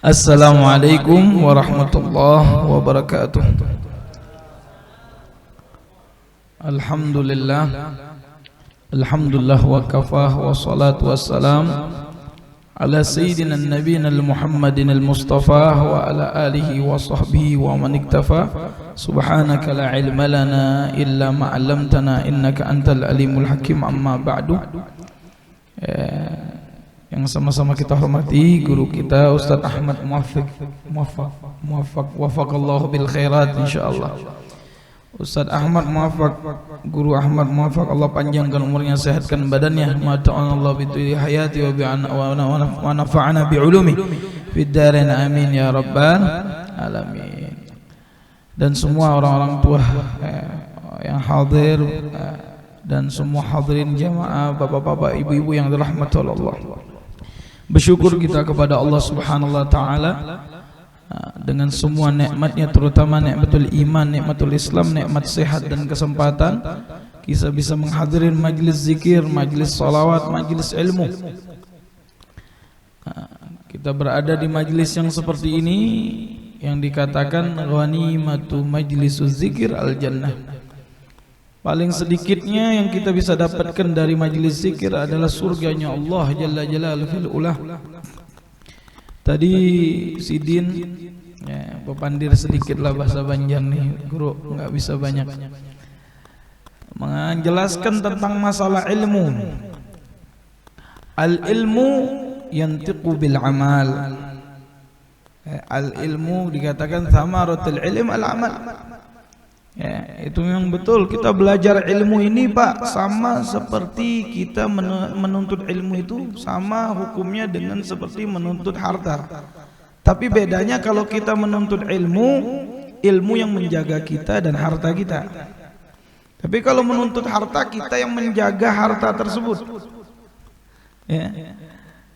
Assalamualaikum warahmatullahi wabarakatuh. Alhamdulillah wa kafah wa salatu wassalam ala sayyidina nabiyina al-Muhammadin al-Mustafa wa ala alihi wa sahbihi wa man iktafa. Subhanaka la ilma lana illa ma 'allamtana innaka antal alimul hakim. Amma ba'du. Yang sama-sama kita hormati guru kita Ustaz Ahmad Muwaffaqallahu bil khairat insyaallah. Ustaz Ahmad Muwaffaq, Guru Ahmad Muwaffaq, Allah panjangkan umurnya, sehatkan badannya, mata'anallahu bi hayati wa nafa'ana bi ulumi fid darain amin ya rabbal alamin. Dan semua orang-orang tua yang hadir dan semua hadirin jamaah, bapak-bapak, ibu-ibu yang dirahmati Allah. Bersyukur kita kepada Allah Subhanahu wa taala dengan semua nikmatnya, terutama nikmatul iman, nikmatul Islam, nikmat sehat dan kesempatan kita bisa menghadiri majlis zikir, majlis salawat, majlis ilmu. Kita berada di majlis yang seperti ini yang dikatakan ghanimatu majlisuz zikir al jannah. Paling sedikitnya yang kita bisa dapatkan dari majlis zikir adalah surganya Allah Jalla Jalaluhu fil ulah. Tadi Sidin pepandir sedikitlah bahasa Banjar nih, guru nggak bisa banyak, menjelaskan tentang masalah ilmu. Al ilmu yantiqu bil amal. Al ilmu dikatakan thamaratul ilm al amal. Ya, itu memang betul. Kita belajar ilmu ini, Pak, sama seperti kita menuntut ilmu itu sama hukumnya dengan seperti menuntut harta. Tapi bedanya kalau kita menuntut ilmu, ilmu yang menjaga kita dan harta kita. Tapi kalau menuntut harta, kita yang menjaga harta tersebut. Ya.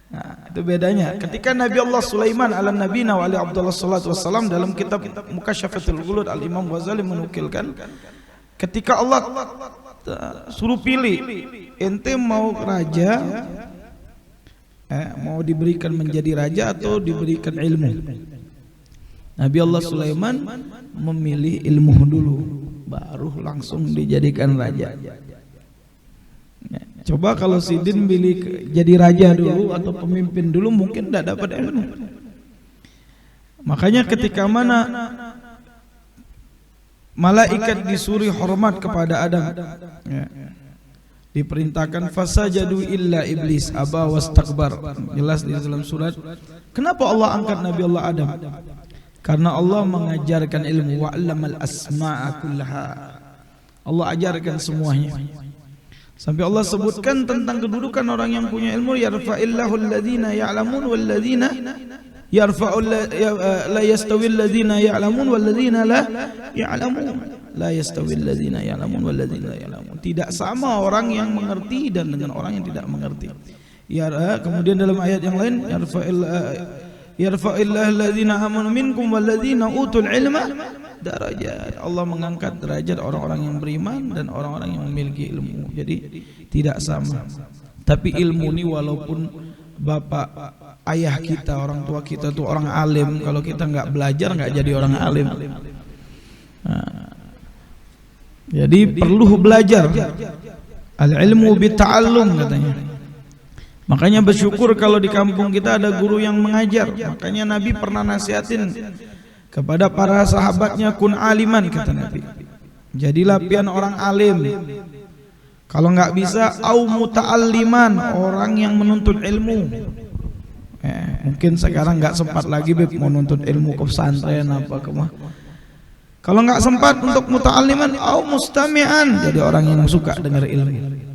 Nah, itu bedanya. Ketika Nabi Allah Sulaiman ala nabiyina wa ali Abdullah sallallahu wassalam dalam kitab Mukasyafatul Ghulud, Al-Imam Ghazali menukilkan, ketika Allah suruh pilih, ente mau raja, mau diberikan menjadi raja atau diberikan ilmu. Nabi Allah Sulaiman memilih ilmu dulu, baru langsung dijadikan raja. Coba kalau Sidin pilih jadi raja dulu atau pemimpin dulu, mungkin tidak dapat ilmu. Makanya ketika mana malaikat disuruh hormat kepada Adam, diperintahkan fasajadu illa iblis aba wastakbar. Jelas di dalam surat. Kenapa Allah angkat Nabi Allah Adam? Karena Allah mengajarkan ilmu, wa'allamal asma'a kullaha. Allah ajarkan semuanya. Sampai Allah sebutkan tentang kedudukan orang yang punya ilmu, yarfa'illahu alladhina ya'lamun walladzina la yastawil ladzina ya'lamun walladzina la ya'lamun. La yastawil ladzina ya'lamun walladzina la ya'lamun. Tidak sama orang yang mengerti dan dengan orang yang tidak mengerti. Kemudian dalam ayat yang lain, yarfa'illahu alladhina amanu minkum walladzina utul ilma darajat. Allah mengangkat derajat orang-orang yang beriman dan orang-orang yang memiliki ilmu. Jadi tidak sama. Tapi ilmu ini walaupun bapak, ayah kita, orang tua kita tuh orang alim, kalau kita nggak belajar nggak jadi orang alim. Jadi perlu belajar. Al ilmu bita'allum katanya. Makanya bersyukur kalau di kampung kita ada guru yang mengajar. Makanya Nabi pernah nasihatin kepada para sahabatnya, kun aliman, kata Nabi, jadilah pian orang alim. Kalau nggak bisa, au muta'alliman, orang yang menuntut ilmu. Mungkin sekarang nggak sempat lagi mau menuntut ilmu ke pesantren apa kemah. Kalau nggak sempat untuk muta'alliman, au mustami'an, jadi orang yang suka dengar ilmu.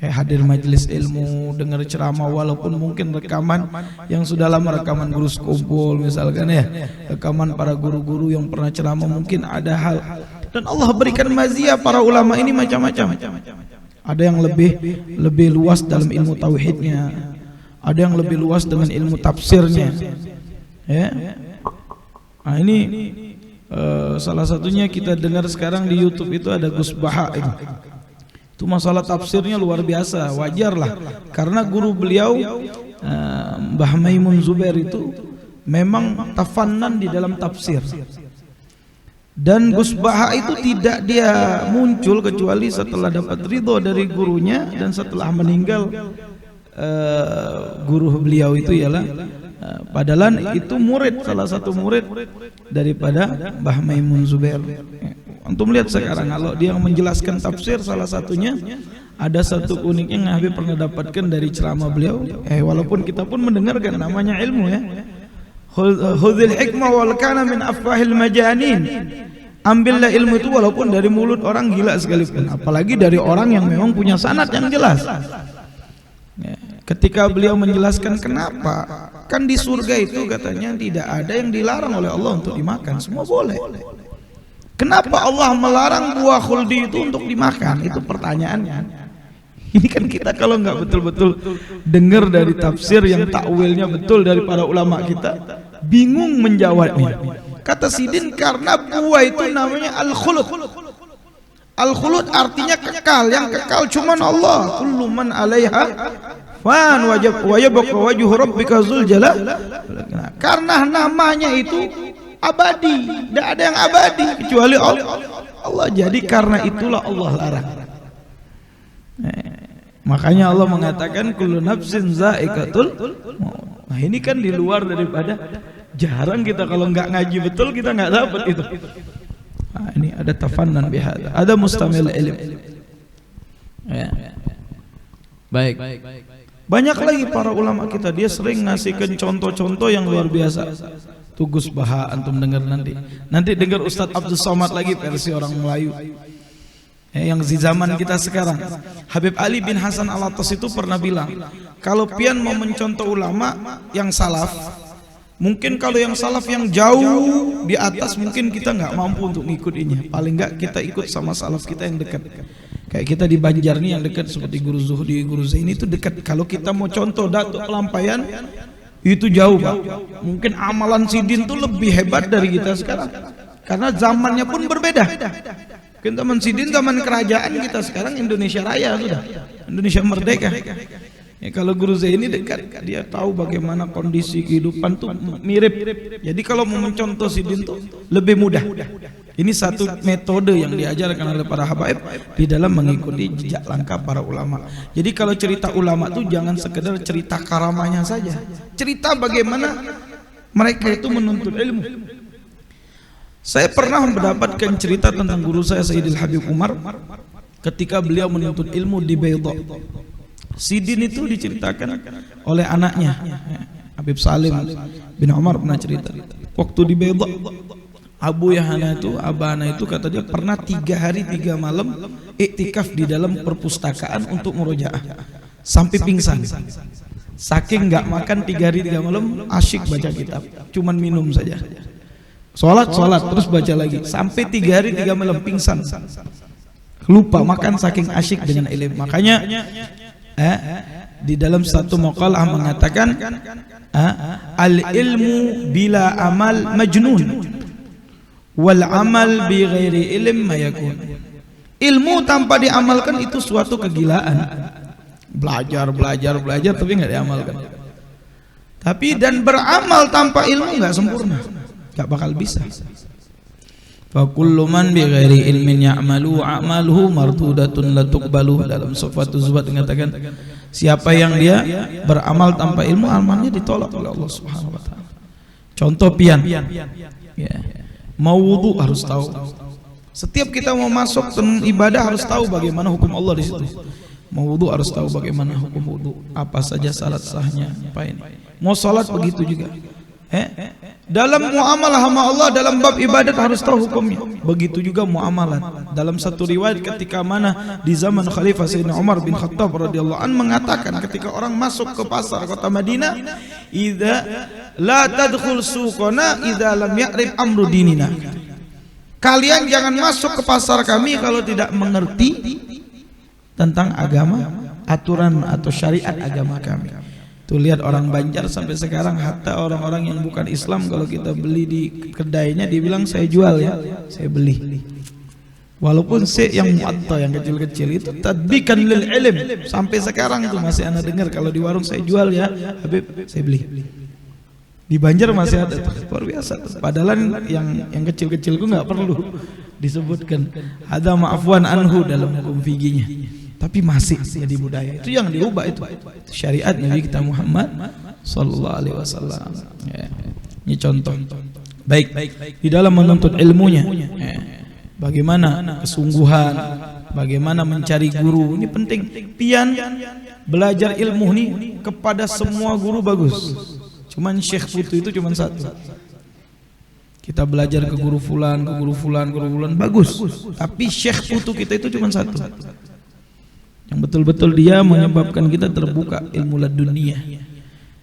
Kayak hadir majelis ilmu, dengar ceramah, walaupun mungkin rekaman yang sudah lama, rekaman guru sekumpul misalkan ya, rekaman para guru-guru yang pernah ceramah, mungkin ada hal. Dan Allah berikan maziyah para ulama ini macam-macam. Ada yang lebih luas dalam ilmu tauhidnya, ada yang lebih luas dengan ilmu tafsirnya. Ya. Nah ini salah satunya kita dengar sekarang di YouTube itu ada Gus Baha itu masalah tafsirnya luar biasa, wajarlah karena guru beliau Mbah Maimun Zubair itu memang tafannan di dalam tafsir. Dan Gus Baha itu tidak dia muncul kecuali setelah dapat ridho dari gurunya dan setelah meninggal guru beliau itu ialah padahal itu murid, salah satu murid daripada Mbah Maimun Zubair. Antum lihat sekarang kalau dia menjelaskan tafsir, salah satunya ada satu uniknya yang Habib pernah dapatkan dari ceramah beliau. Walaupun kita pun mendengarkan, namanya ilmu ya. Khudhil hikmah wal kana min afwahil majanin. Ambillah ilmu itu walaupun dari mulut orang gila sekalipun, apalagi dari orang yang memang punya sanad yang jelas. Ketika beliau menjelaskan kenapa, kan di surga itu katanya tidak ada yang dilarang oleh Allah untuk dimakan, semua boleh. Kenapa Allah melarang buah khuldi itu untuk dimakan? Itu pertanyaannya. Ini kan kita kalau nggak betul-betul dengar dari tafsir yang takwilnya betul dari para ulama kita, bingung menjawabnya. Kata Sidin, karena buah itu namanya al-khulud. Al-khulud artinya kekal, yang kekal cuman Allah. Kullu man 'alaiha fan wa yabqa wajhu rabbika dzul jalal. Karena namanya itu abadi, tidak ada yang abadi kecuali Allah. Jadi karena itulah Allah larang. Makanya Allah mengatakan kullu nafsin za'iqatul maut. Nah ini kan di luar daripada, jarang kita kalau nggak ngaji betul kita nggak dapat itu. Nah, ini ada tafannan bihada, ada mustamil ilm. Ya. Baik. Banyak lagi para ulama kita, dia sering ngasihkan contoh-contoh yang luar biasa. Tugus Baha antum dengar nanti. Nanti dengar Ustadz Abdul Somad lagi versi orang Melayu. Yang di zaman kita sekarang. Habib Ali bin Hasan Al-Attas itu pernah bilang, kalau pian mau mencontoh ulama yang salaf, mungkin kalau yang salaf yang jauh di atas mungkin kita nggak mampu untuk ngikutinya. Paling nggak kita ikut sama salaf kita yang dekat. Kayak kita di Banjar nih yang dekat seperti Guru Zuhdi, Guru Zaini itu dekat. Kalau kita mau contoh Datuk Pelampaian itu jauh Pak. Mungkin amalan Sidin itu lebih hebat dari kita sekarang. Karena zamannya pun berbeda. Mungkin zaman Sidin zaman kerajaan, kita sekarang Indonesia Raya sudah. Indonesia merdeka. Ya, kalau Guru Zaini dekat, dia tahu bagaimana kondisi kehidupan tuh mirip. Jadi kalau mau mencontoh Sidin tuh lebih mudah. Ini satu metode yang diajarkan oleh para habaib di dalam mengikuti jejak langkah para ulama. Jadi kalau cerita ulama tuh jangan sekedar cerita karamahnya saja. Cerita bagaimana mereka itu menuntut ilmu. Saya pernah mendapatkan cerita tentang guru saya Sayyidil Habib Umar ketika beliau menuntut ilmu di Baydha. Sidin itu diceritakan oleh anaknya Habib Salim bin Umar pernah cerita. Waktu di Baydha, Abu Yahana itu, Abana itu kata dia pernah 3 hari 3 malam iktikaf di dalam perpustakaan untuk murojaah sampai pingsan. Saking nggak makan 3 hari 3 malam, asyik baca kitab, cuman minum saja. Sholat terus baca lagi sampai 3 hari 3 malam pingsan, lupa makan saking asyik dengan ilmu. Makanya di dalam satu maqalah mengatakan al ilmu bila amal majnun wal amal bi ghairi ilm mayakun. Ilmu tanpa diamalkan itu suatu kegilaan. Belajar tapi nggak diamalkan. Tapi dan beramal tanpa ilmu nggak sempurna, nggak bakal bisa. Fa kullu man bi ghairi ilmin ya'malu a'maluhu mardudatun la tuqbalu. Dalam Sifatul Zuhad mengatakan siapa yang dia beramal tanpa ilmu, amalnya ditolak oleh Allah Subhanahu wa taala. Contoh pian. Ya. Mau wudu harus tahu. Setiap kita mau masuk ibadah harus tahu bagaimana hukum Allah di situ. Mau wudu harus tahu bagaimana hukum wudu, apa saja syarat sahnya, apa ini. Mau salat begitu juga. Dalam muamalah sama Allah dalam bab ibadat harus tahu hukumnya. Begitu juga muamalat. Dalam satu riwayat ketika mana di zaman Khalifah Sayyidina Umar bin Khattab radhiyallahu an mengatakan ketika orang masuk ke pasar kota Madinah, idza la tadkhul suqana idza lam ya'rif amru dinina. Kalian jangan masuk ke pasar kami kalau tidak mengerti tentang agama, aturan atau syariat agama kami. Tuh lihat orang Banjar sampai sekarang, hatta orang-orang yang bukan Islam kalau kita beli di kedainya dibilang saya jual ya, saya beli. Walaupun yang muatta yang kecil-kecil itu tadbikan lil ilm, sampai sekarang tuh masih ana dengar kalau di warung saya jual ya, Habib saya beli. Di Banjar masih ada tuh, luar biasa tuh. Padahal yang kecil-kecil itu nggak perlu disebutkan. Ada ma'afwan anhu dalam hukum fikihnya. Tapi masih jadi budaya. Itu yang diubah itu syariat Nabi kita Muhammad sallallahu alaihi wasallam. Ya. Ini contoh. Baik, di dalam menuntut ilmunya, bagaimana kesungguhan, bagaimana mencari guru, ini penting. Pian belajar ilmu nih kepada semua guru bagus. Cuman Syekh Putu itu cuman satu. Kita belajar ke guru fulan, bagus. Tapi Syekh Putu kita itu cuman satu. Yang betul-betul dia menyebabkan kita terbuka ilmu laduniyah.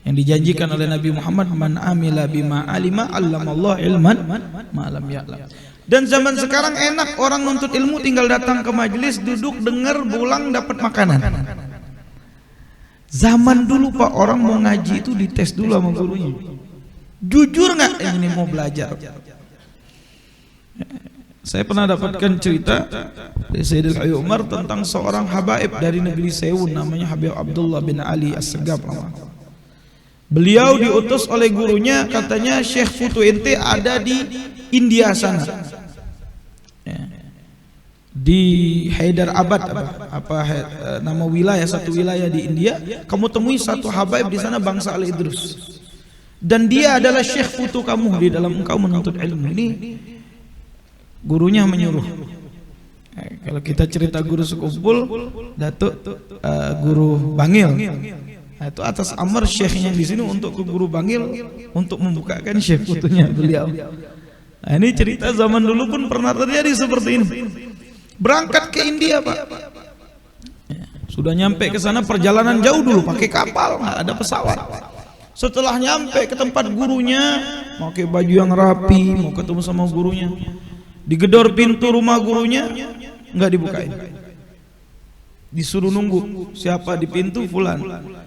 Yang dijanjikan oleh Nabi Muhammad, man amila bima alima allamallahu ilman ma lam ya'lam. Dan zaman sekarang enak orang nuntut ilmu tinggal datang ke majelis, duduk, dengar, pulang dapat makanan. Zaman dulu Pak, orang mau ngaji itu dites dulu sama gurunya. Jujur nggak ini mau belajar? Saya pernah dapatkan cerita dari Sayyidil Hayy Umar tentang seorang habaib dari negeri Sewun, namanya Habib Abdullah bin Ali As-Segaf. Beliau diutus oleh gurunya, katanya Syekh Putu ente ada di India sana, di Hyderabad nama wilayah, satu wilayah di India. Kamu temui satu habaib di sana bangsa Al Idrus, dan dia adalah Syekh Putu kamu di dalam engkau menuntut ilmu. Ini gurunya menyuruh. Kalau kita cerita guru sekumpul, Datuk guru Bangil. Nah, itu atas amar syekhnya di sini untuk ke guru Bangil untuk membukakan Syekh Putunya beliau. Nah, ini cerita zaman dulu pun pernah terjadi seperti ini. Berangkat ke India Pak, sudah nyampe ke sana perjalanan jauh dulu pakai kapal, nggak ada pesawat. Setelah nyampe ke tempat gurunya, pakai baju yang rapi, mau ketemu sama gurunya, digedor pintu rumah gurunya, nggak dibukain. Disuruh nunggu, siapa di pintu? Fulan,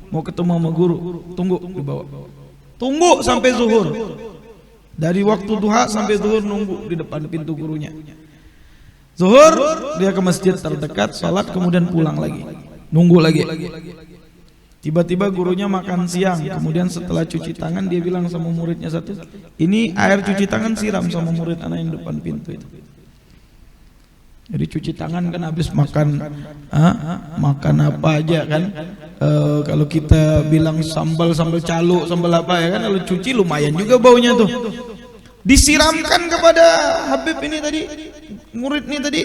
mau ketemu sama guru, tunggu dibawa. Tunggu sampai zuhur, dari waktu duha sampai zuhur nunggu di depan pintu gurunya. Zuhur dia ke masjid terdekat, salat, kemudian pulang lagi, nunggu lagi. Tiba-tiba gurunya makan siang, kemudian setelah cuci tangan dia bilang sama muridnya satu, ini air cuci tangan siram sama murid anak yang depan pintu itu. Jadi cuci tangan kan habis makan apa aja kan, kalau kita bilang sambal calo, sambal apa ya kan, kalau cuci lumayan juga baunya tuh. Disiramkan kepada Habib ini tadi, murid ini tadi,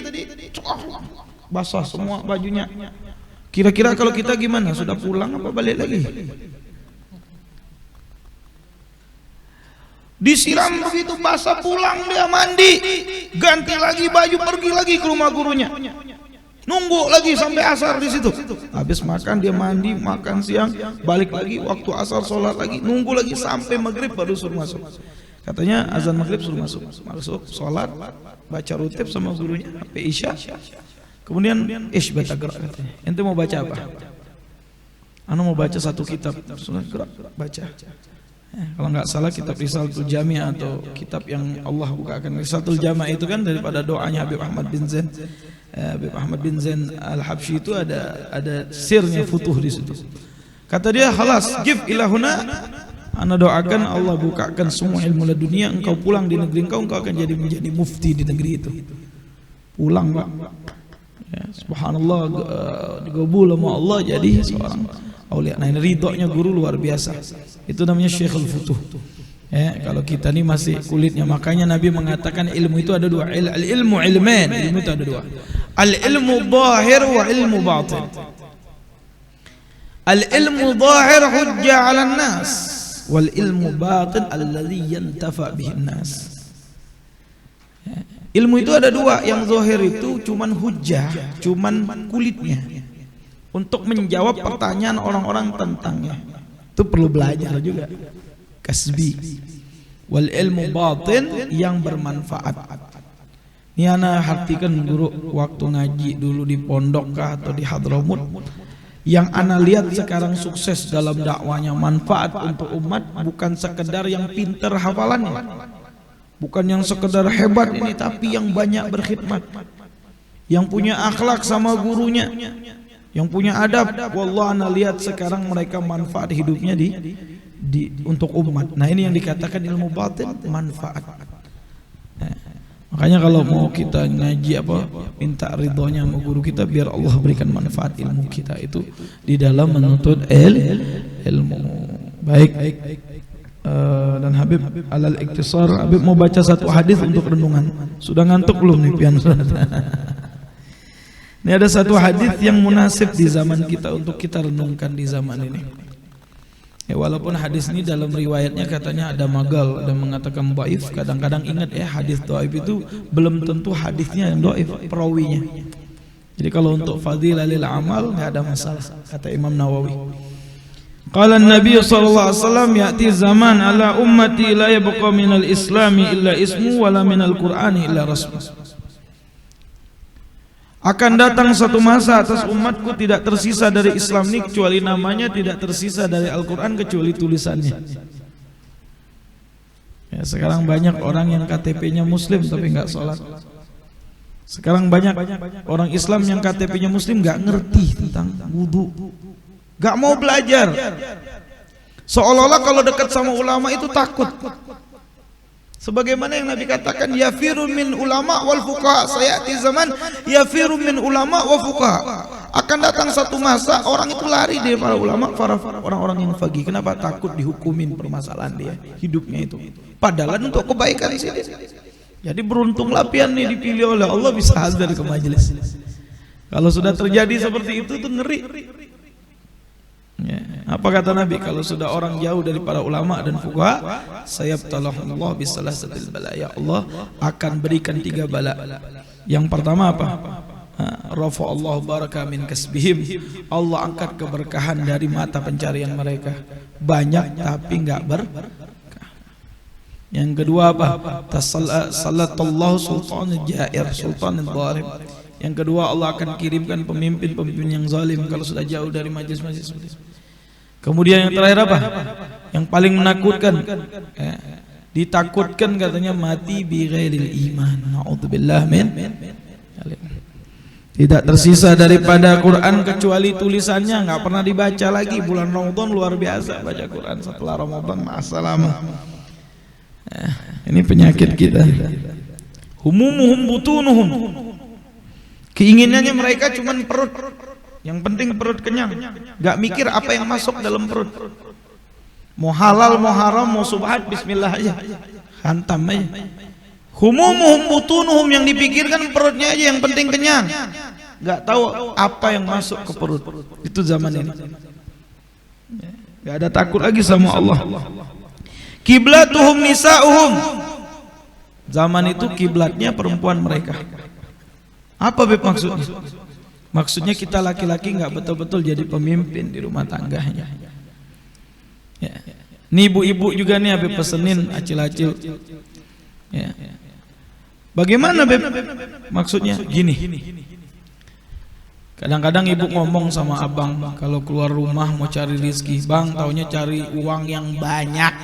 basah semua bajunya. Kira-kira kalau kita gimana? Sudah pulang apa balik lagi? Disiram begitu basah, pulang dia mandi, ganti lagi baju, pergi lagi ke rumah gurunya. Nunggu lagi sampai asar di situ. Habis makan dia mandi, makan siang, balik lagi waktu asar sholat lagi, nunggu lagi sampai maghrib baru suruh masuk. Katanya azan maghrib suruh masuk, sholat, baca rutib sama gurunya sampai isya. Kemudian baca gerak katanya. Ente mau baca apa? Anu mau baca satu kitab, sudah gerak baca. Kalau nggak salah kitab Risalatul Jami' atau kitab yang Allah bukakan. Risalatul Jami' itu kan daripada doanya Habib Ahmad bin Zain. Habib Ahmad bin Zain Al-Habsyi itu ada sirnya futuh di situ. Kata dia, "Halas, give ilahuna." Ana doakan Allah bukakan semua ilmu dunia, engkau pulang di negeri engkau akan menjadi mufti di negeri itu. Pulang, Pak. Ya, subhanallah, digabul sama Allah jadi seorang aulia. Nah, ini ridhonya guru luar biasa. Itu namanya Syekhul Futuh. Ya, kalau kita ini masih kulitnya, makanya Nabi mengatakan ilmu itu ada dua. Ilmu ilman, ilmu itu ada dua. Al-ilmu zahir wa ilmu batin. Al-ilmu zahir hujjah 'alan nas, wal ilmu batin alladhi yantafa bihin nas. Ilmu itu ada dua, yang zahir itu cuman hujjah, cuman kulitnya, untuk menjawab pertanyaan orang-orang tentangnya. Itu perlu belajar juga, kasbi. Wal ilmu batin yang bermanfaat. Ini ana artikan guru waktu ngaji dulu di pondok kah atau di Hadramut. Yang ana lihat sekarang sukses dalam dakwanya, manfaat untuk umat, bukan sekedar yang pintar hafalannya, bukan yang sekedar hebat ini, tapi yang banyak berkhidmat, yang punya akhlak sama gurunya, yang punya adab. Wallah ana lihat sekarang mereka manfaat hidupnya di untuk umat. Nah, ini yang dikatakan ilmu batin manfaat. Makanya kalau mau kita ngaji minta ridhonya sama guru kita biar Allah berikan manfaat ilmu kita itu di dalam menuntut ilmu. Baik. Dan Habib alal iktisar, Habib mau baca satu hadis untuk renungan. Sudah ngantuk belum nih pian? Ini ada satu hadis yang munasib di zaman kita untuk kita renungkan di zaman ini. Walaupun hadis ini dalam riwayatnya katanya ada magal, ada mengatakan dhaif. Kadang-kadang ingat hadis dhaif itu belum tentu hadisnya yang dhaif, perawinya. Jadi kalau untuk fadilalil amal enggak ada masalah, kata Imam Nawawi. Qala an-nabiy sallallahu alaihi wasallam ya'ti zaman ala ummati la yabqa minal islami illa ismu wala minal qur'ani illa rasmu. Akan datang satu masa atas umatku tidak tersisa dari Islam ini kecuali namanya, tidak tersisa dari Al-Qur'an kecuali tulisannya. Ya, sekarang banyak orang yang KTP-nya muslim tapi enggak sholat. Sekarang banyak orang Islam yang KTP-nya muslim enggak ngerti tentang wudu. Gak mau belajar. Seolah-olah kalau dekat sama ulama itu takut. Sebagaimana yang Nabi katakan, yafiru min ulama wal fuqaha. Sayati zaman yafiru min ulama wa fuqaha. Akan datang satu masa orang itu lari dari para ulama, para orang-orang yang faqih. Kenapa? Takut dihukumin permasalahan dia, hidupnya itu. Padahal untuk kebaikan sini. Jadi beruntunglah pian nih dipilih oleh Allah bisa hadir ke majelis. Kalau sudah terjadi seperti itu tuh ngeri. Ya. Apa kata Nabi? Kalau sudah orang jauh dari para ulama dan fuqaha, sayabtalahullah bisalasatil bala. Ya Allah akan berikan 3 bala. Yang pertama apa? Rafa'allahu baraka min kasbihim. Allah angkat keberkahan dari mata pencarian mereka. Banyak tapi enggak berkah. Yang kedua apa? Tasallatallahu sultanul jair, sultanul zalim. Yang kedua Allah akan kirimkan pemimpin-pemimpin yang zalim kalau sudah jauh dari majelis-majelis. Kemudian yang terakhir apa? Yang paling menakutkan, ditakutkan katanya mati bi ghairil iman. Na'udzubillah min. Tidak tersisa daripada Quran kecuali tulisannya, nggak pernah dibaca lagi. Bulan Ramadan luar biasa baca Quran, setelah Ramadan ma'assalamah. Ini penyakit kita. Humumuhum butunuhum. Keinginannya mereka cuma perut. Yang penting perut kenyang. Gak mikir apa yang masuk dalam perut. Mau halal, mau haram, mau subhat, bismillah aja. Hantam aja. Humumuhum butunuhum, yang dipikirkan perutnya aja, yang penting kenyang. Gak tahu apa yang masuk ke perut. Itu zaman ini. Gak ada takut lagi sama Allah. Kiblatuhum nisa'uhum. Zaman itu kiblatnya perempuan mereka. Apa maksudnya? Maksudnya kita laki-laki nggak betul-betul jadi pemimpin di rumah tangganya. Ya. Nih ibu-ibu juga nih Habib pesenin acil-acil. Ya. Bagaimana Beb? Maksudnya gini. Kadang-kadang ibu ngomong sama abang kalau keluar rumah mau cari rezeki, bang taunya cari uang yang banyak.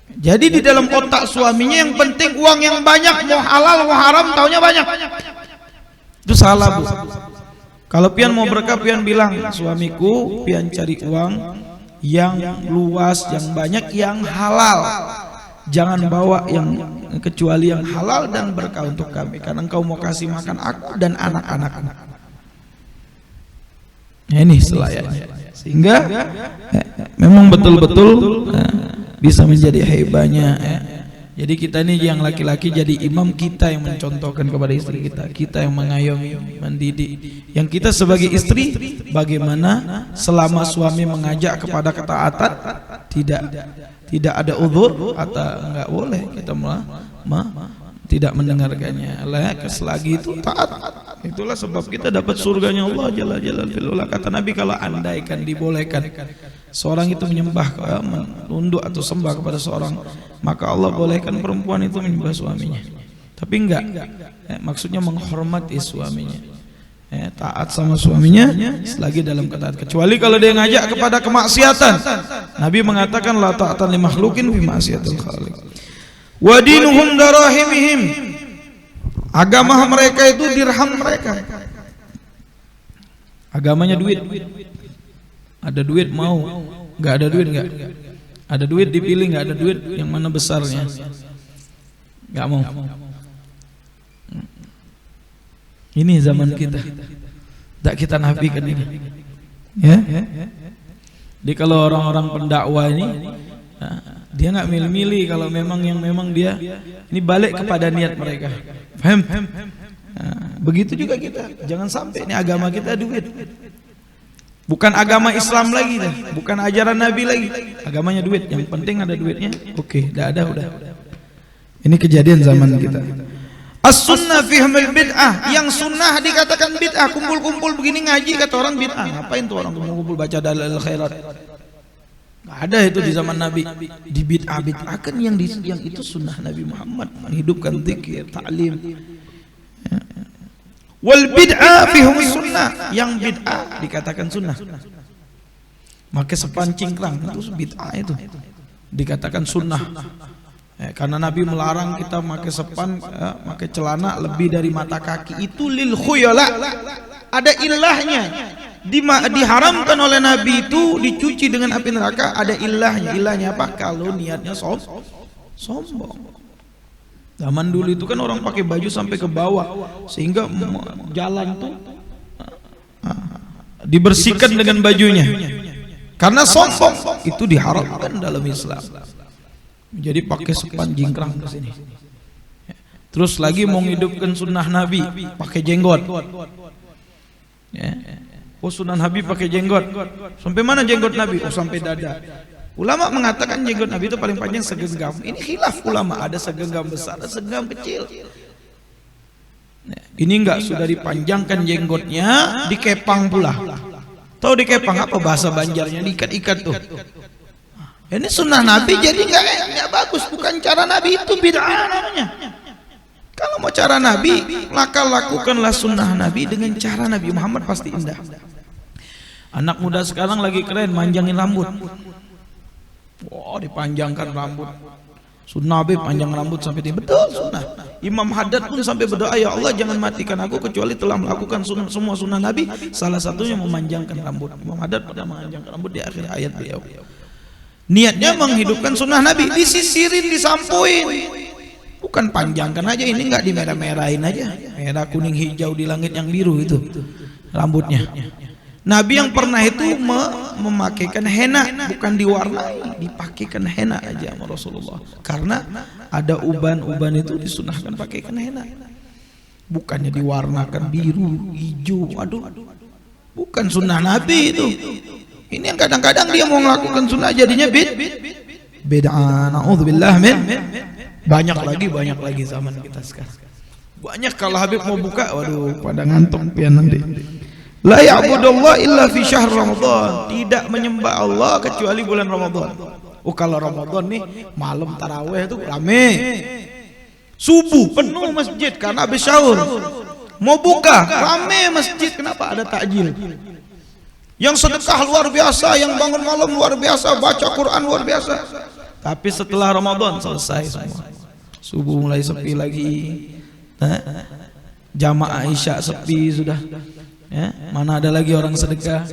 Jadi di dalam otak suaminya yang penting uang yang banyak, mau halal mau haram taunya banyak. Itu salah Bu. Kalau pian mau berkah pian bilang, suamiku pian cari uang yang luas, yang banyak, yang halal. Jangan bawa yang kecuali yang halal dan berkah untuk kami, karena engkau mau kasih makan aku dan anak-anak. Ini selayaknya. Sehingga memang betul-betul bisa menjadi hebanya. Jadi kita ini yang laki-laki jadi imam, kita yang mencontohkan kepada istri kita, kita yang mengayomi, mendidik. Yang kita sebagai istri bagaimana selama suami mengajak kepada ketaatan tidak ada uzur atau enggak boleh kita tidak mendengarkannya. Selagi itu taat. Itulah sebab kita dapat surganya Allah Jalla Jalaluhu. Kata Nabi, kalau andaikan dibolehkan seorang itu menyembah, menunduk atau sembah kepada seorang, maka Allah bolehkan perempuan itu menyembah suaminya. Tapi enggak, maksudnya menghormati suaminya, taat sama suaminya selagi dalam ketaatan. Kecuali kalau dia ngajak kepada kemaksiatan. Nabi mengatakan la ta'atan li makhluqin fi ma'siyatil khaliq. Wa dinuhum darahimihim. Agama mereka itu dirham mereka. Agamanya duit. Ada duit mau Nggak ada duit nggak? Ada duit dipilih, nggak ada duit yang mana besarnya? Nggak mau. Ini zaman kita. Tak kita nafikan ini. Ya. Jadi kalau orang-orang pendakwah ini, dia nggak milih-milih kalau memang dia ini balik kepada niat mereka. Paham? Begitu juga kita. Jangan sampai ini agama kita duit. Bukan agama Islam lagi dah. Bukan ajaran Nabi lagi. Agamanya duit. Yang penting ada duitnya. Oke, dah ada udah. Ini kejadian zaman kita. As-sunnah fi hamil bid'ah. Yang sunnah dikatakan bid'ah. Kumpul-kumpul begini ngaji kata orang bid'ah. Ngapain tuh orang kumpul-kumpul baca dalil khairat? Nggak ada itu di zaman Nabi. Di bid'ah kan yang itu sunnah Nabi Muhammad, menghidupkan zikir, ta'lim. Wal bid'ah fi humus sunnah. Yang bid'ah dikatakan sunnah. Maka sepancing kerang itu bid'ah itu. Dikatakan sunnah. Karena Nabi melarang kita pakai sepan, pakai celana lebih dari mata kaki. Itu lil khuyala. Ada ilahnya. Diharamkan oleh Nabi itu dicuci dengan api neraka. Ada ilahnya. Ilahnya apa? Kalau niatnya sombong. Zaman dulu itu kan orang pakai baju sampai ke bawah sehingga jalan tuh dibersihkan dengan bajunya. Karena sombong itu diharamkan dalam Islam. Jadi pakai sepan jingkrang ke sini. Terus lagi mau menghidupkan sunnah Nabi pakai jenggot. Oh sunnah Nabi pakai jenggot. Sampai mana jenggot Nabi? Oh sampai dada. Ulama mengatakan jenggot Nabi itu paling panjang segenggam. Ini khilaf ulama, ada segenggam besar, ada segenggam kecil. Ini enggak, sudah dipanjangkan jenggotnya, dikepang pula. Tahu dikepang apa bahasa Banjarnya? Diikat-ikat tuh. Ini sunnah Nabi jadi enggak bagus, bukan cara Nabi, itu bid'ah namanya. Kalau mau cara Nabi, maka lakukanlah sunnah Nabi dengan cara Nabi Muhammad, pasti indah. Anak muda sekarang lagi keren, manjangin rambut. Wah, dipanjangkan rambut. Sunnah Nabi panjang rambut sampai ini. Betul sunnah. Imam Haddad pun sampai berdoa, ya Allah jangan matikan aku kecuali telah melakukan semua sunnah Nabi. Salah satunya memanjangkan rambut. Imam Haddad pada memanjangkan rambut di akhir ayat beliau. Niatnya menghidupkan sunnah Nabi. Disisirin, disampuin. Bukan panjangkan aja, ini enggak dimerah-merahin aja. Merah, kuning, hijau di langit yang biru itu rambutnya. Nabi yang pernah itu memakaikan henna, bukan diwarnai, dipakaikan henna aja sama Rasulullah. Karena ada uban-uban itu disunahkan pakaikan henna. Bukannya diwarnakan biru, hijau. Aduh, bukan sunnah Nabi itu. Ini yang kadang-kadang dia mau melakukan sunnah jadinya bid'ah. Na'udzubillah min. Banyak lagi zaman kita sekarang. Banyak kalau Habib mau buka, waduh, pada ngantuk pian nanti. La ya'budullah illa fi syahr Ramadan. Tidak menyembah Allah kecuali bulan Ramadan. Oh kalau Ramadan nih malam tarawih itu rame. Subuh penuh masjid karena habis sahur. Mau buka rame masjid, kenapa? Ada takjil. Yang sedekah luar biasa, yang bangun malam luar biasa, baca Quran luar biasa. Tapi setelah Ramadan selesai semua. Subuh mulai sepi lagi. Jamaah Isya sepi sudah. Ya, mana ada lagi orang sedekah.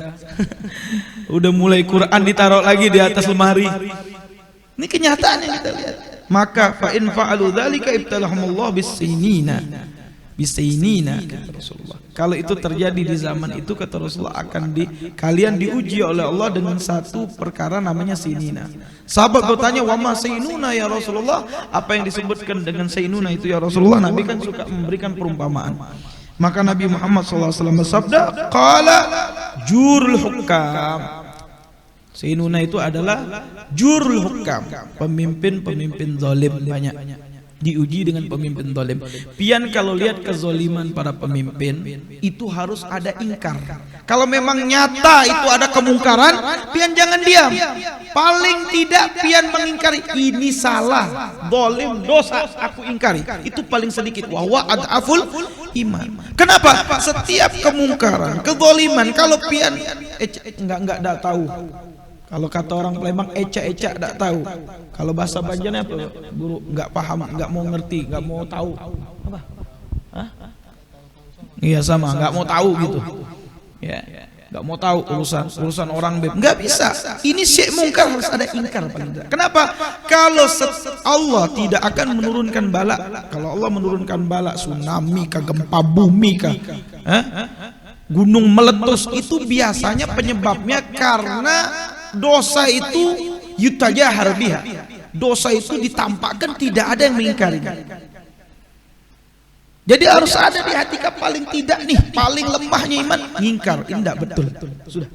Udah mulai Quran ditaruh lagi di atas lemari. Ini kenyataan yang kita lihat. Maka fa in fa'alu dzalika ibtalahumullah bisinina. Bisinina kata Rasulullah. Kalau itu terjadi di zaman itu kata Rasulullah akan kalian diuji oleh Allah dengan satu perkara namanya sinina. Sahabat bertanya, "Wa ma sinuna ya Rasulullah?" Apa yang disebutkan dengan sinuna itu ya Rasulullah? Nabi kan suka memberikan perumpamaan. Maka Nabi Muhammad SAW bersabda, qala jurul hukam. Sinuna itu adalah jurul hukam, pemimpin-pemimpin zalim banyak. Diuji dengan pemimpin zalim. Pian kalau lihat kezaliman para pemimpin itu harus ada ingkar. Kalau memang nyata itu ada kemungkaran, pian jangan diam. Paling tidak pian mengingkari, ini salah, zalim, dosa, aku ingkari. Itu paling sedikit. Wa ad'aful iman. Kenapa? Setiap kemungkaran, kezaliman, kalau pian enggak tahu. Kalau kata orang Palembang eca-eca enggak tahu. Kalau bahasa Banjarnya apa? Guru enggak paham, enggak mau ngerti, enggak mau tahu. Apa? Hah? Iya sama, enggak mau tahu gitu. Ya. nggak mau tahu urusan orang beb, nggak bisa. Ini syai' mungkar harus ada ingkar paling tidak. Kenapa? Kalau Allah tidak akan menurunkan bala. Kalau Allah menurunkan bala, tsunami kah, gempa bumi kah, gunung meletus, itu biasanya penyebabnya karena dosa itu yutajahar biha. Dosa itu ditampakkan, tidak ada yang mengingkari. Jadi harus ada di hati kita, paling tidak nih, paling lemahnya iman ngingkar, indah betul. Sudah.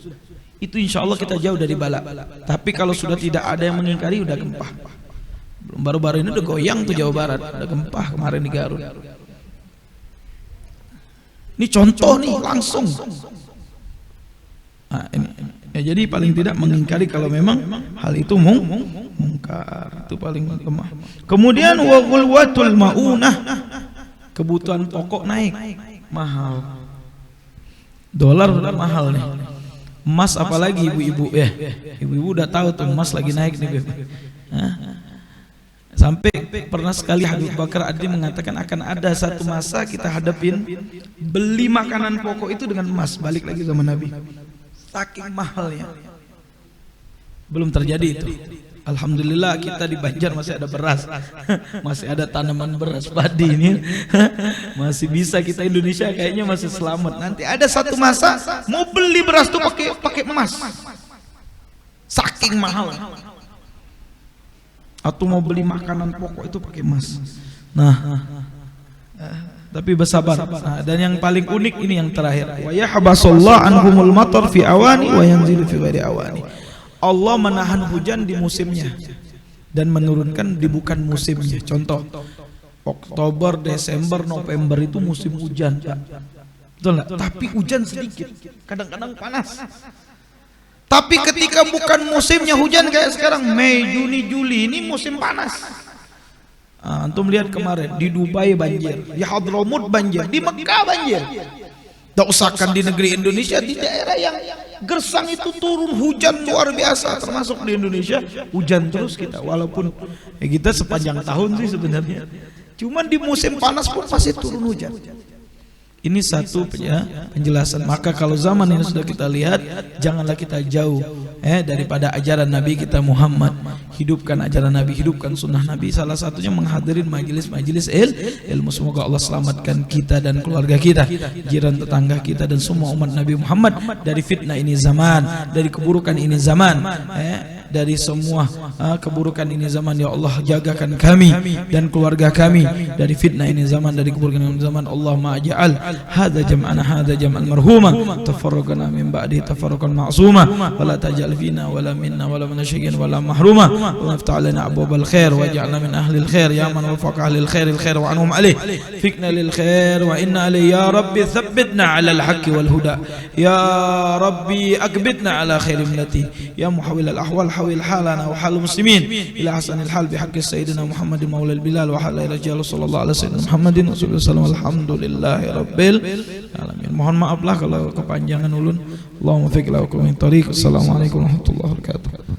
Itu insya Allah kita jauh dari bala. Tapi kalau sudah tidak ada yang mengingkari, udah gempah. Baru-baru ini udah goyang tuh Jawa Barat, udah gempah kemarin di Garut. Ini contoh nih langsung. Nah, ini. Ya, jadi paling tidak mengingkari kalau memang hal itu mungkar, itu paling lemah. Kemudian wa ghulwatul maunah, kebutuhan pokok naik, mahal. Dolar udah mahal nih. Emas apalagi ibu-ibu ya. Ibu-ibu udah tahu tuh emas lagi naik nih, Beb. Sampai pernah sekali Habib Bakar Adi mengatakan akan ada satu masa kita hadapin beli makanan pokok itu dengan emas, balik lagi zaman Nabi. Saking mahalnya. Belum terjadi itu. Alhamdulillah kita di Banjar masih ada beras, masih ada tanaman beras padi ini, masih bisa kita. Indonesia kayaknya masih selamat. Nanti ada satu masa mau beli beras tuh pakai emas, saking mahal. Atau mau beli makanan pokok itu pakai emas. Nah, tapi bersabar. Nah, dan yang paling unik ini yang terakhir. Wa yahbasallahu anhumul matar fi awani wa yanzilu fi ghairi awani. Allah menahan hujan di musimnya dan menurunkan di bukan musimnya. Contoh, Oktober, Desember, November itu musim hujan, Pak. Betul enggak? Tapi hujan sedikit, kadang-kadang panas. Tapi ketika bukan musimnya hujan kayak sekarang Mei, Juni, Juli, ini musim panas. Antum lihat kemarin di Dubai banjir, di Hadramut banjir, di Mekah banjir. Tak usahkan di negeri Indonesia, di daerah yang gersang itu turun hujan luar biasa. Termasuk di Indonesia hujan terus kita, walaupun kita sepanjang tahun sih sebenarnya. Cuman di musim panas pun pasti turun hujan. Ini satu penjelasan. Maka kalau zaman ini sudah kita lihat, janganlah kita jauh daripada ajaran Nabi kita Muhammad. Hidupkan ajaran Nabi, hidupkan sunnah Nabi. Salah satunya menghadirin majelis-majelis ilmu. Semoga Allah selamatkan kita dan keluarga kita, jiran tetangga kita, dan semua umat Nabi Muhammad dari fitnah ini zaman, dari keburukan ini zaman, dari semua keburukan ini zaman. Ya Allah, jagakan kami dan keluarga kami dari fitnah ini zaman, dari keburukan ini zaman. Allahumma aj'al hadza jam'ana hadza jam'an marhuma, tafarraqana min ba'di tafarruqan ma'suma, wa la taj'al fina wa la minna wa la min syai'in wa la mahruma, wa aftah lana abwabal khair waj'alna min ahli al-khair ya man wafaqa ahli al-khair wa anhum alayh, fikna lil khair wa inna alayhi ya rabbi thabbitna 'ala al-haqqi wal huda, ya rabbi akbitna 'ala khairi millati, ya muhawwil al-ahwal hawil halana wa hal muslimin ila hasanil hal bihaqqi sayyidina Muhammadin maula al-bilal wa hala ila sallallahu alaihi wasallam Muhammadin sallallahu alhamdulillahi rabbil alamin. Mohon maaf lah kalau kepanjangan ulun. Allahumma fiqh lakum min tariq. Assalamualaikum warahmatullahi wabarakatuh.